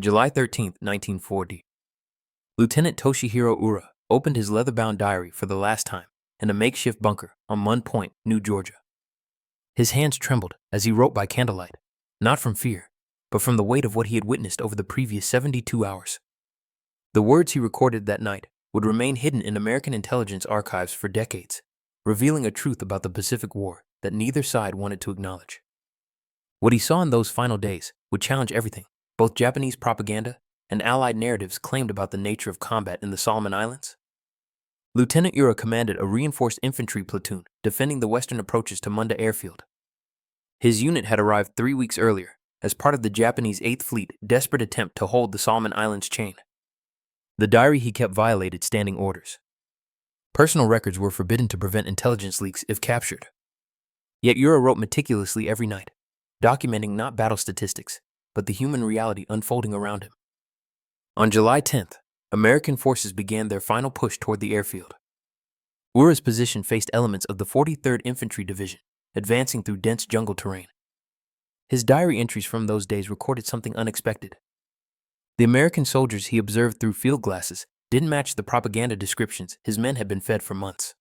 July 13, 1940. Lieutenant Toshihiro Ura opened his leather-bound diary for the last time in a makeshift bunker on Mund Point, New Georgia. His hands trembled as he wrote by candlelight, not from fear, but from the weight of what he had witnessed over the previous 72 hours. The words he recorded that night would remain hidden in American intelligence archives for decades, revealing a truth about the Pacific War that neither side wanted to acknowledge. What he saw in those final days would challenge everything both Japanese propaganda and Allied narratives claimed about the nature of combat in the Solomon Islands. Lieutenant Ura commanded a reinforced infantry platoon defending the western approaches to Munda Airfield. His unit had arrived 3 weeks earlier as part of the Japanese 8th Fleet's desperate attempt to hold the Solomon Islands chain. The diary he kept violated standing orders. Personal records were forbidden to prevent intelligence leaks if captured. Yet Ura wrote meticulously every night, documenting not battle statistics, but the human reality unfolding around him. On July 10th, American forces began their final push toward the airfield. Ura's position faced elements of the 43rd Infantry Division, advancing through dense jungle terrain. His diary entries from those days recorded something unexpected. The American soldiers he observed through field glasses didn't match the propaganda descriptions his men had been fed for months.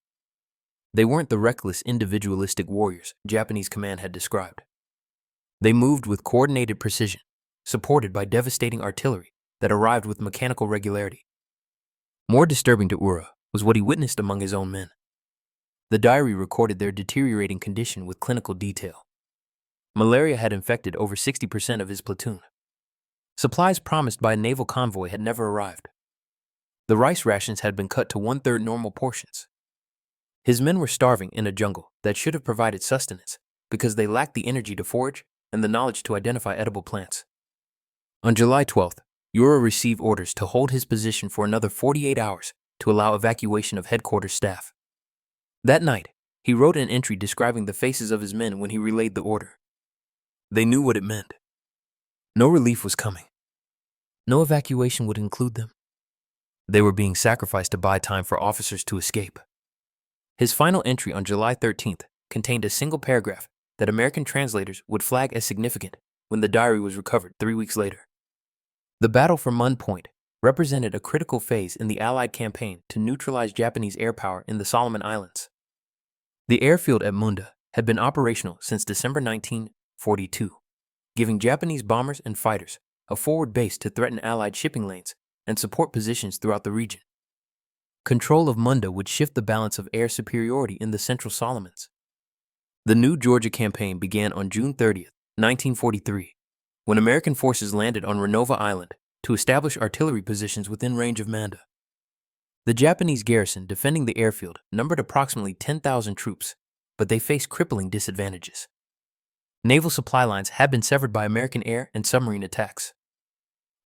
They weren't the reckless, individualistic warriors Japanese command had described. They moved with coordinated precision, supported by devastating artillery that arrived with mechanical regularity. More disturbing to Ura was what he witnessed among his own men. The diary recorded their deteriorating condition with clinical detail. Malaria had infected over 60% of his platoon. Supplies promised by a naval convoy had never arrived. The rice rations had been cut to 1/3 normal portions. His men were starving in a jungle that should have provided sustenance because they lacked the energy to forage and the knowledge to identify edible plants. On July 12th, Ura received orders to hold his position for another 48 hours to allow evacuation of headquarters staff. That night, he wrote an entry describing the faces of his men when he relayed the order. They knew what it meant. No relief was coming. No evacuation would include them. They were being sacrificed to buy time for officers to escape. His final entry on July 13th contained a single paragraph that American translators would flag as significant when the diary was recovered 3 weeks later. The battle for Mund Point represented a critical phase in the Allied campaign to neutralize Japanese air power in the Solomon Islands. The airfield at Munda had been operational since December 1942, giving Japanese bombers and fighters a forward base to threaten Allied shipping lanes and support positions throughout the region. Control of Munda would shift the balance of air superiority in the Central Solomons. The new Georgia campaign began on June 30th, 1943, when American forces landed on Renova Island to establish artillery positions within range of Manda. The Japanese garrison defending the airfield numbered approximately 10,000 troops, but they faced crippling disadvantages. Naval supply lines had been severed by American air and submarine attacks.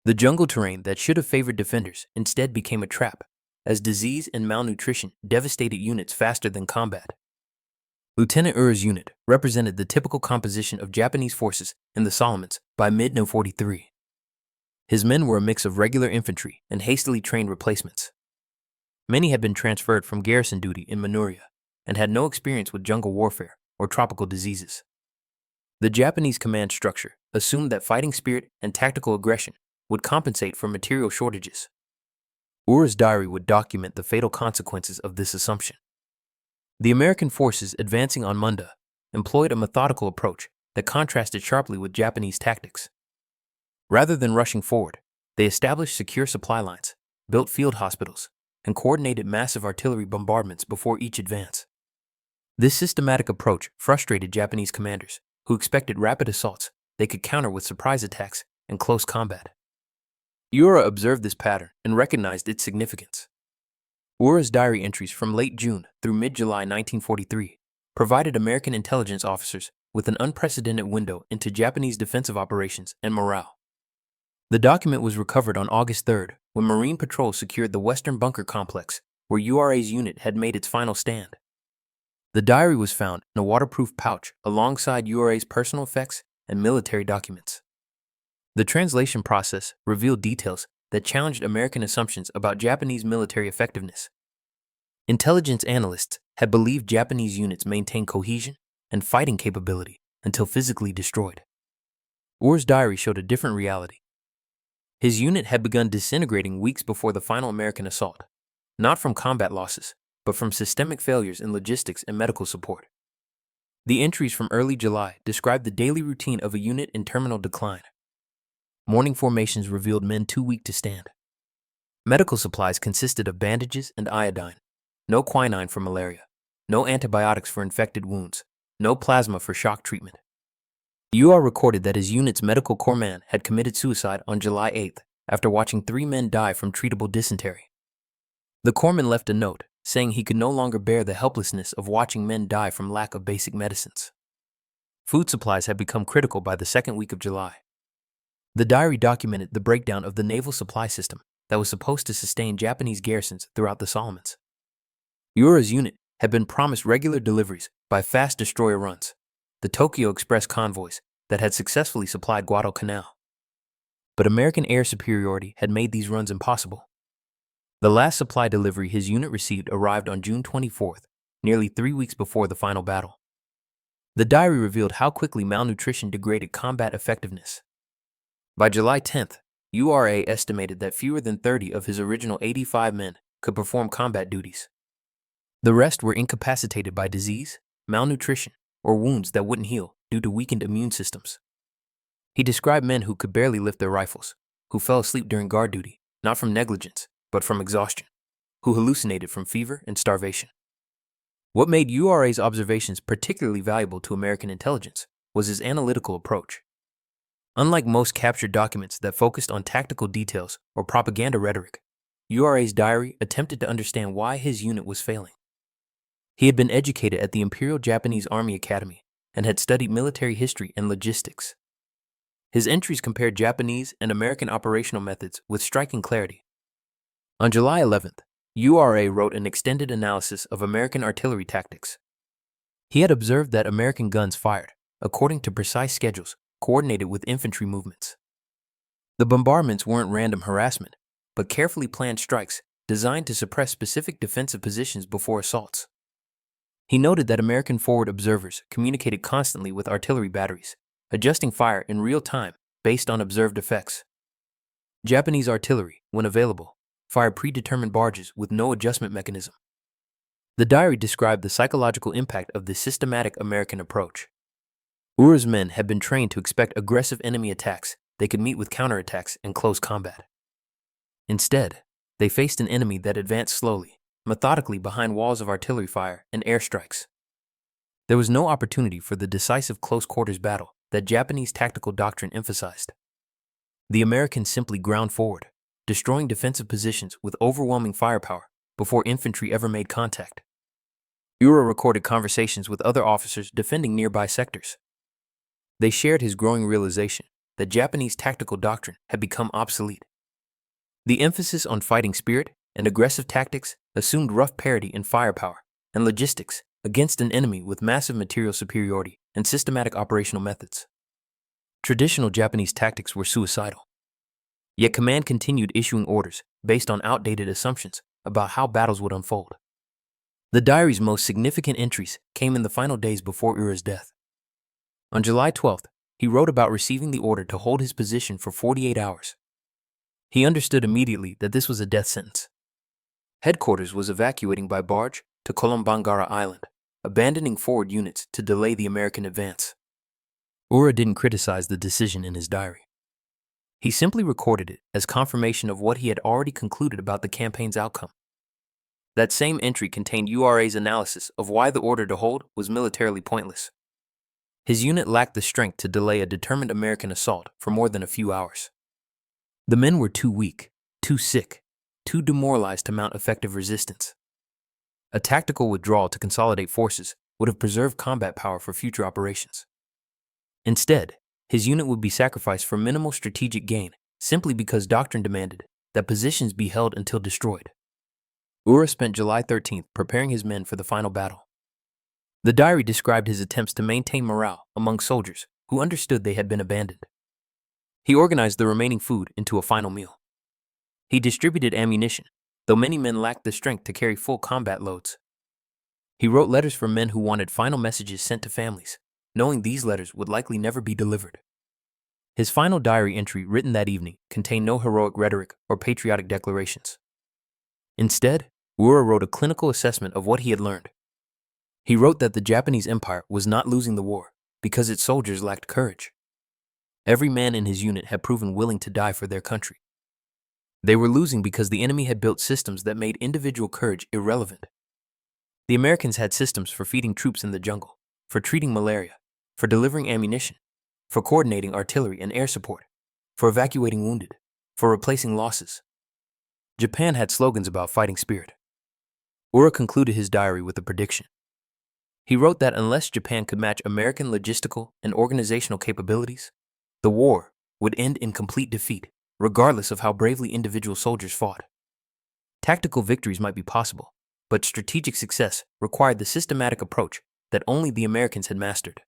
The jungle terrain that should have favored defenders instead became a trap, as disease and malnutrition devastated units faster than combat. Lieutenant Ura's unit represented the typical composition of Japanese forces in the Solomons by mid-1943. His men were a mix of regular infantry and hastily trained replacements. Many had been transferred from garrison duty in Malaria and had no experience with jungle warfare or tropical diseases. The Japanese command structure assumed that fighting spirit and tactical aggression would compensate for material shortages. Ura's diary would document the fatal consequences of this assumption. The American forces advancing on Munda employed a methodical approach that contrasted sharply with Japanese tactics. Rather than rushing forward, they established secure supply lines, built field hospitals, and coordinated massive artillery bombardments before each advance. This systematic approach frustrated Japanese commanders, who expected rapid assaults they could counter with surprise attacks and close combat. Ura observed this pattern and recognized its significance. Ura's diary entries from late June through mid-July 1943 provided American intelligence officers with an unprecedented window into Japanese defensive operations and morale. The document was recovered on August 3rd when Marine Patrol secured the Western Bunker Complex, where URA's unit had made its final stand. The diary was found in a waterproof pouch alongside URA's personal effects and military documents. The translation process revealed details that challenged American assumptions about Japanese military effectiveness. Intelligence analysts had believed Japanese units maintained cohesion and fighting capability until physically destroyed. Ura's diary showed a different reality. His unit had begun disintegrating weeks before the final American assault, not from combat losses, but from systemic failures in logistics and medical support. The entries from early July described the daily routine of a unit in terminal decline. Morning formations revealed men too weak to stand. Medical supplies consisted of bandages and iodine, no quinine for malaria, no antibiotics for infected wounds, no plasma for shock treatment. Ura recorded that his unit's medical corpsman had committed suicide on July 8th after watching 3 men die from treatable dysentery. The corpsman left a note saying he could no longer bear the helplessness of watching men die from lack of basic medicines. Food supplies had become critical by the second week of July. The diary documented the breakdown of the naval supply system that was supposed to sustain Japanese garrisons throughout the Solomons. Ura's unit had been promised regular deliveries by fast destroyer runs, the Tokyo Express convoys that had successfully supplied Guadalcanal. But American air superiority had made these runs impossible. The last supply delivery his unit received arrived on June 24th, nearly 3 weeks before the final battle. The diary revealed how quickly malnutrition degraded combat effectiveness. By July 10th, Ura estimated that fewer than 30 of his original 85 men could perform combat duties. The rest were incapacitated by disease, malnutrition, or wounds that wouldn't heal due to weakened immune systems. He described men who could barely lift their rifles, who fell asleep during guard duty, not from negligence, but from exhaustion, who hallucinated from fever and starvation. What made Ura's observations particularly valuable to American intelligence was his analytical approach. Unlike most captured documents that focused on tactical details or propaganda rhetoric, Ura's diary attempted to understand why his unit was failing. He had been educated at the Imperial Japanese Army Academy and had studied military history and logistics. His entries compared Japanese and American operational methods with striking clarity. On July 11th, Ura wrote an extended analysis of American artillery tactics. He had observed that American guns fired, according to precise schedules, coordinated with infantry movements. The bombardments weren't random harassment, but carefully planned strikes designed to suppress specific defensive positions before assaults. He noted that American forward observers communicated constantly with artillery batteries, adjusting fire in real time based on observed effects. Japanese artillery, when available, fired predetermined barges with no adjustment mechanism. The diary described the psychological impact of this systematic American approach. Ura's men had been trained to expect aggressive enemy attacks they could meet with counterattacks and close combat. Instead, they faced an enemy that advanced slowly, methodically behind walls of artillery fire and airstrikes. There was no opportunity for the decisive close-quarters battle that Japanese tactical doctrine emphasized. The Americans simply ground forward, destroying defensive positions with overwhelming firepower before infantry ever made contact. Ura recorded conversations with other officers defending nearby sectors. They shared his growing realization that Japanese tactical doctrine had become obsolete. The emphasis on fighting spirit and aggressive tactics assumed rough parity in firepower and logistics against an enemy with massive material superiority and systematic operational methods. Traditional Japanese tactics were suicidal. Yet command continued issuing orders based on outdated assumptions about how battles would unfold. The diary's most significant entries came in the final days before Ura's death. On July 12th, he wrote about receiving the order to hold his position for 48 hours. He understood immediately that this was a death sentence. Headquarters was evacuating by barge to Kolombangara Island, abandoning forward units to delay the American advance. Ura didn't criticize the decision in his diary. He simply recorded it as confirmation of what he had already concluded about the campaign's outcome. That same entry contained Ura's analysis of why the order to hold was militarily pointless. His unit lacked the strength to delay a determined American assault for more than a few hours. The men were too weak, too sick, too demoralized to mount effective resistance. A tactical withdrawal to consolidate forces would have preserved combat power for future operations. Instead, his unit would be sacrificed for minimal strategic gain simply because doctrine demanded that positions be held until destroyed. Ura spent July 13th preparing his men for the final battle. The diary described his attempts to maintain morale among soldiers who understood they had been abandoned. He organized the remaining food into a final meal. He distributed ammunition, though many men lacked the strength to carry full combat loads. He wrote letters for men who wanted final messages sent to families, knowing these letters would likely never be delivered. His final diary entry written that evening contained no heroic rhetoric or patriotic declarations. Instead, Ura wrote a clinical assessment of what he had learned. He wrote that the Japanese Empire was not losing the war because its soldiers lacked courage. Every man in his unit had proven willing to die for their country. They were losing because the enemy had built systems that made individual courage irrelevant. The Americans had systems for feeding troops in the jungle, for treating malaria, for delivering ammunition, for coordinating artillery and air support, for evacuating wounded, for replacing losses. Japan had slogans about fighting spirit. Ura concluded his diary with a prediction. He wrote that unless Japan could match American logistical and organizational capabilities, the war would end in complete defeat, regardless of how bravely individual soldiers fought. Tactical victories might be possible, but strategic success required the systematic approach that only the Americans had mastered.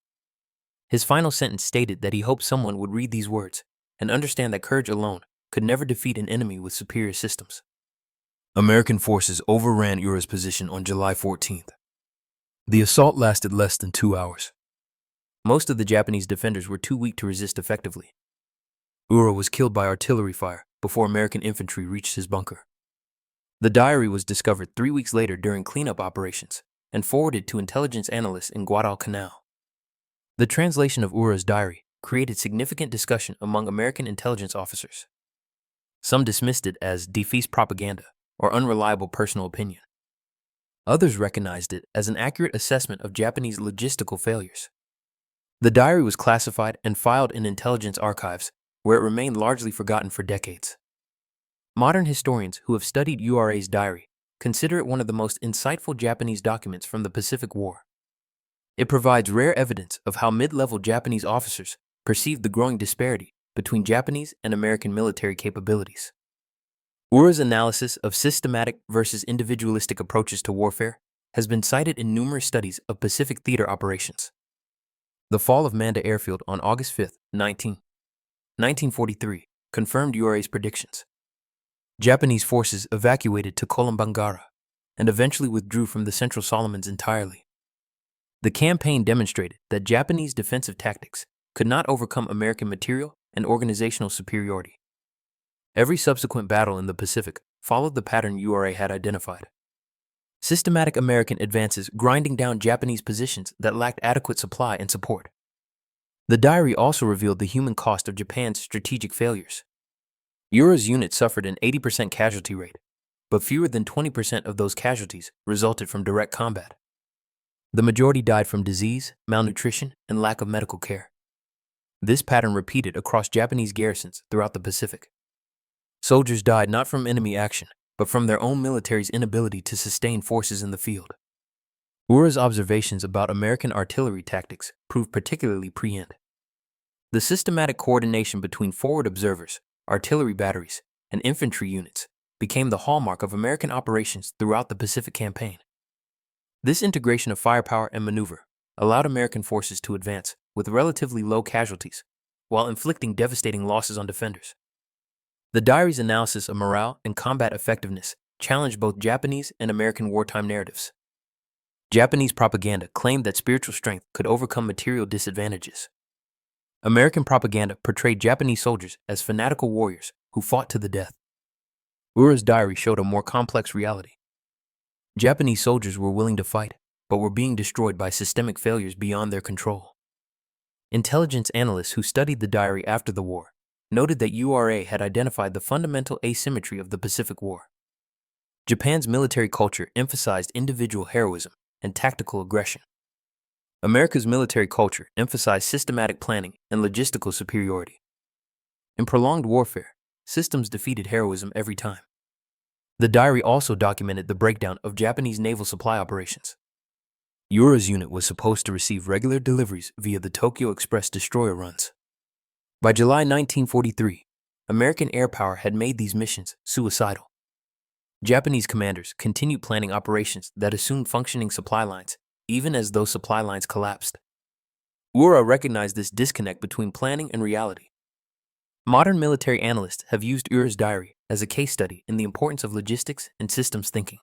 His final sentence stated that he hoped someone would read these words and understand that courage alone could never defeat an enemy with superior systems. American forces overran Ura's position on July 14th. The assault lasted less than 2 hours. Most of the Japanese defenders were too weak to resist effectively. Ura was killed by artillery fire before American infantry reached his bunker. The diary was discovered 3 weeks later during cleanup operations and forwarded to intelligence analysts in Guadalcanal. The translation of Ura's diary created significant discussion among American intelligence officers. Some dismissed it as defeat propaganda or unreliable personal opinion. Others recognized it as an accurate assessment of Japanese logistical failures. The diary was classified and filed in intelligence archives, where it remained largely forgotten for decades. Modern historians who have studied Ura's diary consider it one of the most insightful Japanese documents from the Pacific War. It provides rare evidence of how mid-level Japanese officers perceived the growing disparity between Japanese and American military capabilities. Ura's analysis of systematic versus individualistic approaches to warfare has been cited in numerous studies of Pacific theater operations. The fall of Manda Airfield on August 5, 1943, confirmed Ura's predictions. Japanese forces evacuated to Kolombangara and eventually withdrew from the Central Solomons entirely. The campaign demonstrated that Japanese defensive tactics could not overcome American material and organizational superiority. Every subsequent battle in the Pacific followed the pattern Ura had identified. Systematic American advances grinding down Japanese positions that lacked adequate supply and support. The diary also revealed the human cost of Japan's strategic failures. Ura's unit suffered an 80% casualty rate, but fewer than 20% of those casualties resulted from direct combat. The majority died from disease, malnutrition, and lack of medical care. This pattern repeated across Japanese garrisons throughout the Pacific. Soldiers died not from enemy action, but from their own military's inability to sustain forces in the field. Ura's observations about American artillery tactics proved particularly prescient. The systematic coordination between forward observers, artillery batteries, and infantry units became the hallmark of American operations throughout the Pacific Campaign. This integration of firepower and maneuver allowed American forces to advance with relatively low casualties while inflicting devastating losses on defenders. The diary's analysis of morale and combat effectiveness challenged both Japanese and American wartime narratives. Japanese propaganda claimed that spiritual strength could overcome material disadvantages. American propaganda portrayed Japanese soldiers as fanatical warriors who fought to the death. Ura's diary showed a more complex reality. Japanese soldiers were willing to fight, but were being destroyed by systemic failures beyond their control. Intelligence analysts who studied the diary after the war noted that Ura had identified the fundamental asymmetry of the Pacific War. Japan's military culture emphasized individual heroism and tactical aggression. America's military culture emphasized systematic planning and logistical superiority. In prolonged warfare, systems defeated heroism every time. The diary also documented the breakdown of Japanese naval supply operations. Ura's unit was supposed to receive regular deliveries via the Tokyo Express destroyer runs. By July 1943, American air power had made these missions suicidal. Japanese commanders continued planning operations that assumed functioning supply lines, even as those supply lines collapsed. Ura recognized this disconnect between planning and reality. Modern military analysts have used Ura's diary as a case study in the importance of logistics and systems thinking.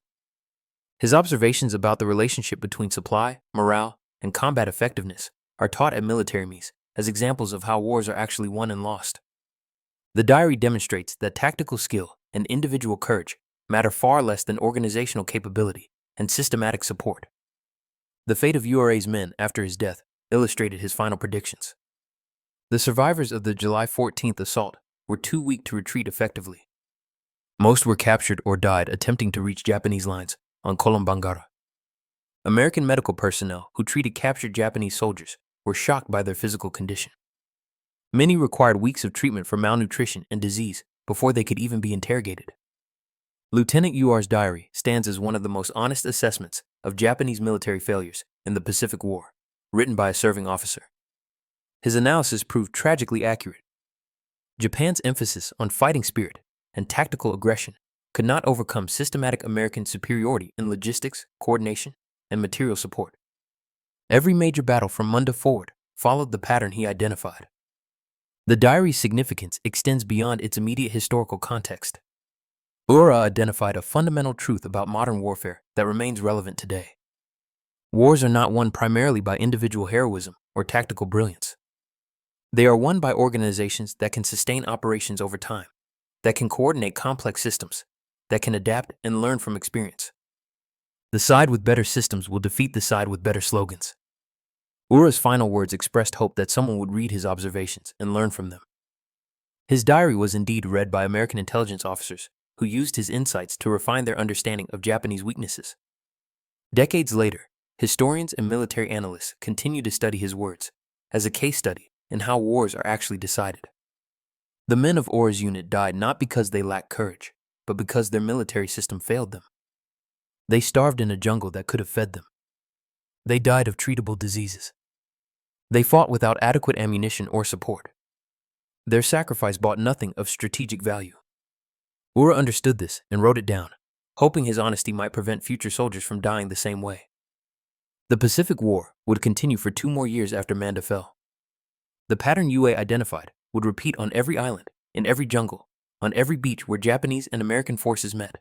His observations about the relationship between supply, morale, and combat effectiveness are taught at military meets as examples of how wars are actually won and lost. The diary demonstrates that tactical skill and individual courage matter far less than organizational capability and systematic support. The fate of Ura's men after his death illustrated his final predictions. The survivors of the July 14th assault were too weak to retreat effectively. Most were captured or died attempting to reach Japanese lines on Kolombangara. American medical personnel who treated captured Japanese soldiers were shocked by their physical condition. Many required weeks of treatment for malnutrition and disease before they could even be interrogated. Lieutenant Ura's diary stands as one of the most honest assessments of Japanese military failures in the Pacific War, written by a serving officer. His analysis proved tragically accurate. Japan's emphasis on fighting spirit and tactical aggression could not overcome systematic American superiority in logistics, coordination, and material support. Every major battle from Munda forward followed the pattern he identified. The diary's significance extends beyond its immediate historical context. Ura identified a fundamental truth about modern warfare that remains relevant today. Wars are not won primarily by individual heroism or tactical brilliance. They are won by organizations that can sustain operations over time, that can coordinate complex systems, that can adapt and learn from experience. The side with better systems will defeat the side with better slogans. Ura's final words expressed hope that someone would read his observations and learn from them. His diary was indeed read by American intelligence officers who used his insights to refine their understanding of Japanese weaknesses. Decades later, historians and military analysts continue to study his words as a case study in how wars are actually decided. The men of Ura's unit died not because they lacked courage, but because their military system failed them. They starved in a jungle that could have fed them. They died of treatable diseases. They fought without adequate ammunition or support. Their sacrifice brought nothing of strategic value. Ura understood this and wrote it down, hoping his honesty might prevent future soldiers from dying the same way. The Pacific War would continue for 2 more years after Manda fell. The pattern UA identified would repeat on every island, in every jungle, on every beach where Japanese and American forces met.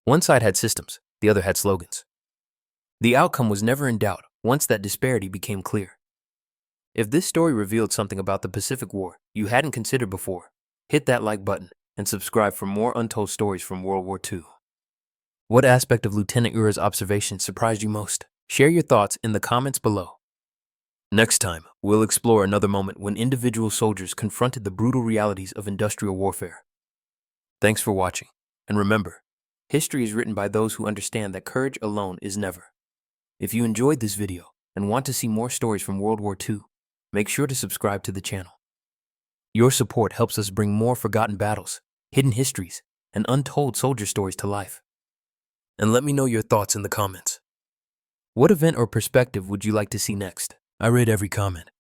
One side had systems, the other had slogans. The outcome was never in doubt once that disparity became clear. If this story revealed something about the Pacific War you hadn't considered before, hit that like button and subscribe for more untold stories from World War II. What aspect of Lieutenant Ura's observations surprised you most? Share your thoughts in the comments below. Next time, we'll explore another moment when individual soldiers confronted the brutal realities of industrial warfare. Thanks for watching, and remember, history is written by those who understand that courage alone is never. If you enjoyed this video and want to see more stories from World War II, make sure to subscribe to the channel. Your support helps us bring more forgotten battles, hidden histories, and untold soldier stories to life. And let me know your thoughts in the comments. What event or perspective would you like to see next? I read every comment.